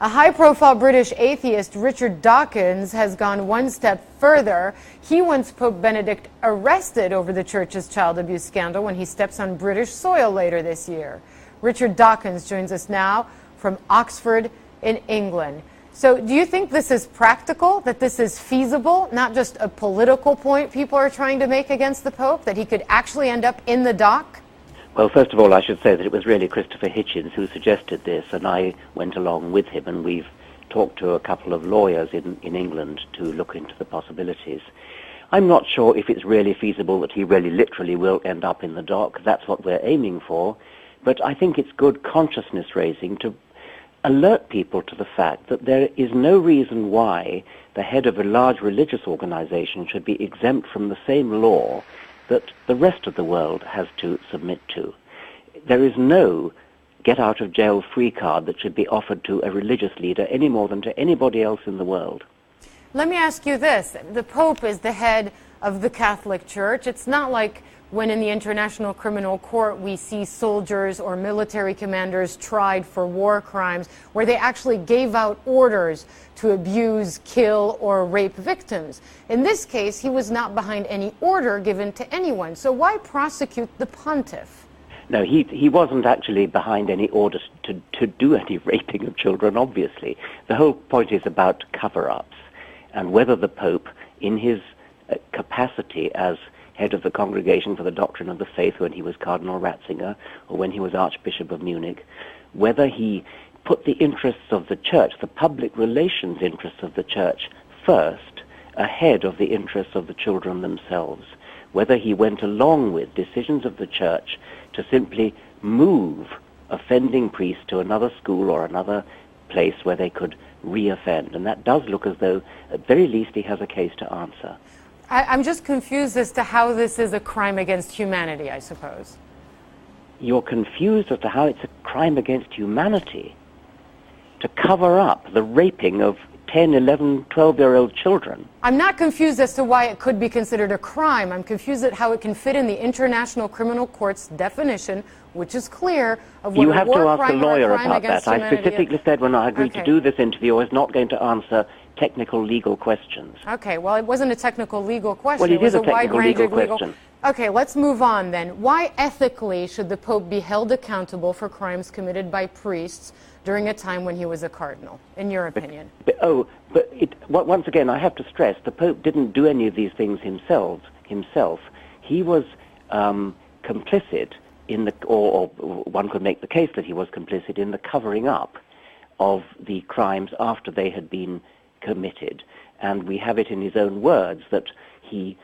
A high-profile British atheist, Richard Dawkins, has gone one step further. He wants Pope Benedict arrested over the Church's child abuse scandal when he steps on British soil later this year. Richard Dawkins joins us now from Oxford in England. So do you think this is practical, that this is feasible, not just a political point people are trying to make against the Pope, that he could actually end up in the dock? Well, first of all, I should say that it was really Christopher Hitchens who suggested this, and I went along with him, and we've talked to a couple of lawyers in England to look into the possibilities. I'm not sure if it's really feasible that he really literally will end up in the dock. That's what we're aiming for. But I think it's good consciousness raising to alert people to the fact that there is no reason why the head of a large religious organization should be exempt from the same law that the rest of the world has to submit to. There is no get-out-of-jail-free card that should be offered to a religious leader any more than to anybody else in the world. Let me ask you this. The Pope is the head of the Catholic Church. It's not like when in the International Criminal Court we see soldiers or military commanders tried for war crimes where they actually gave out orders to abuse, kill, or rape victims. In this case, he was not behind any order given to anyone. So why prosecute the pontiff? No, he wasn't actually behind any orders to do any raping of children, obviously. The whole point is about cover-ups, and whether the Pope, in his capacity as head of the Congregation for the Doctrine of the Faith when he was Cardinal Ratzinger, or when he was Archbishop of Munich, whether he put the interests of the Church, the public relations interests of the Church, first, ahead of the interests of the children themselves, whether he went along with decisions of the Church to simply move offending priests to another school or another place where they could re-offend. And that does look as though, at very least, he has a case to answer. I'm just confused as to how this is a crime against humanity, I suppose. You're confused as to how it's a crime against humanity to cover up the raping of 10, 11, 12-year-old children. I'm not confused as to why it could be considered a crime. I'm confused at how it can fit in the International Criminal Court's definition, which is clear, of what you a have war to ask a crime or lawyer a crime about against that. I humanity specifically said when I agreed to do this interview, I was not going to answer technical legal questions. Okay, well, it wasn't a technical legal question. Well, it is was a technical legal question. Okay, let's move on then. Why ethically should the Pope be held accountable for crimes committed by priests during a time when he was a cardinal, in your opinion? Once again, I have to stress, the Pope didn't do any of these things himself. He was complicit in the, or one could make the case that he was complicit in the covering up of the crimes after they had been committed. And we have it in his own words that he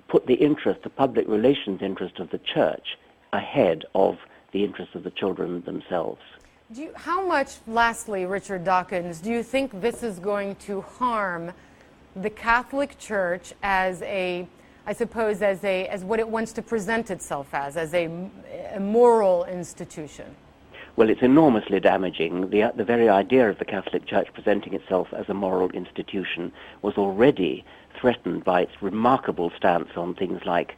put the interest, the public relations interest of the Church ahead of the interest of the children themselves. How much, lastly, Richard Dawkins, do you think this is going to harm the Catholic Church as a, I suppose, as what it wants to present itself as a moral institution? Well, it's enormously damaging. The very idea of the Catholic Church presenting itself as a moral institution was already threatened by its remarkable stance on things like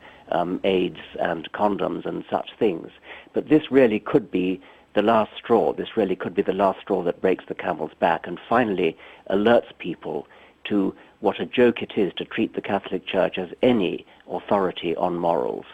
AIDS and condoms and such things. But this really could be the last straw. This really could be the last straw that breaks the camel's back and finally alerts people to what a joke it is to treat the Catholic Church as any authority on morals.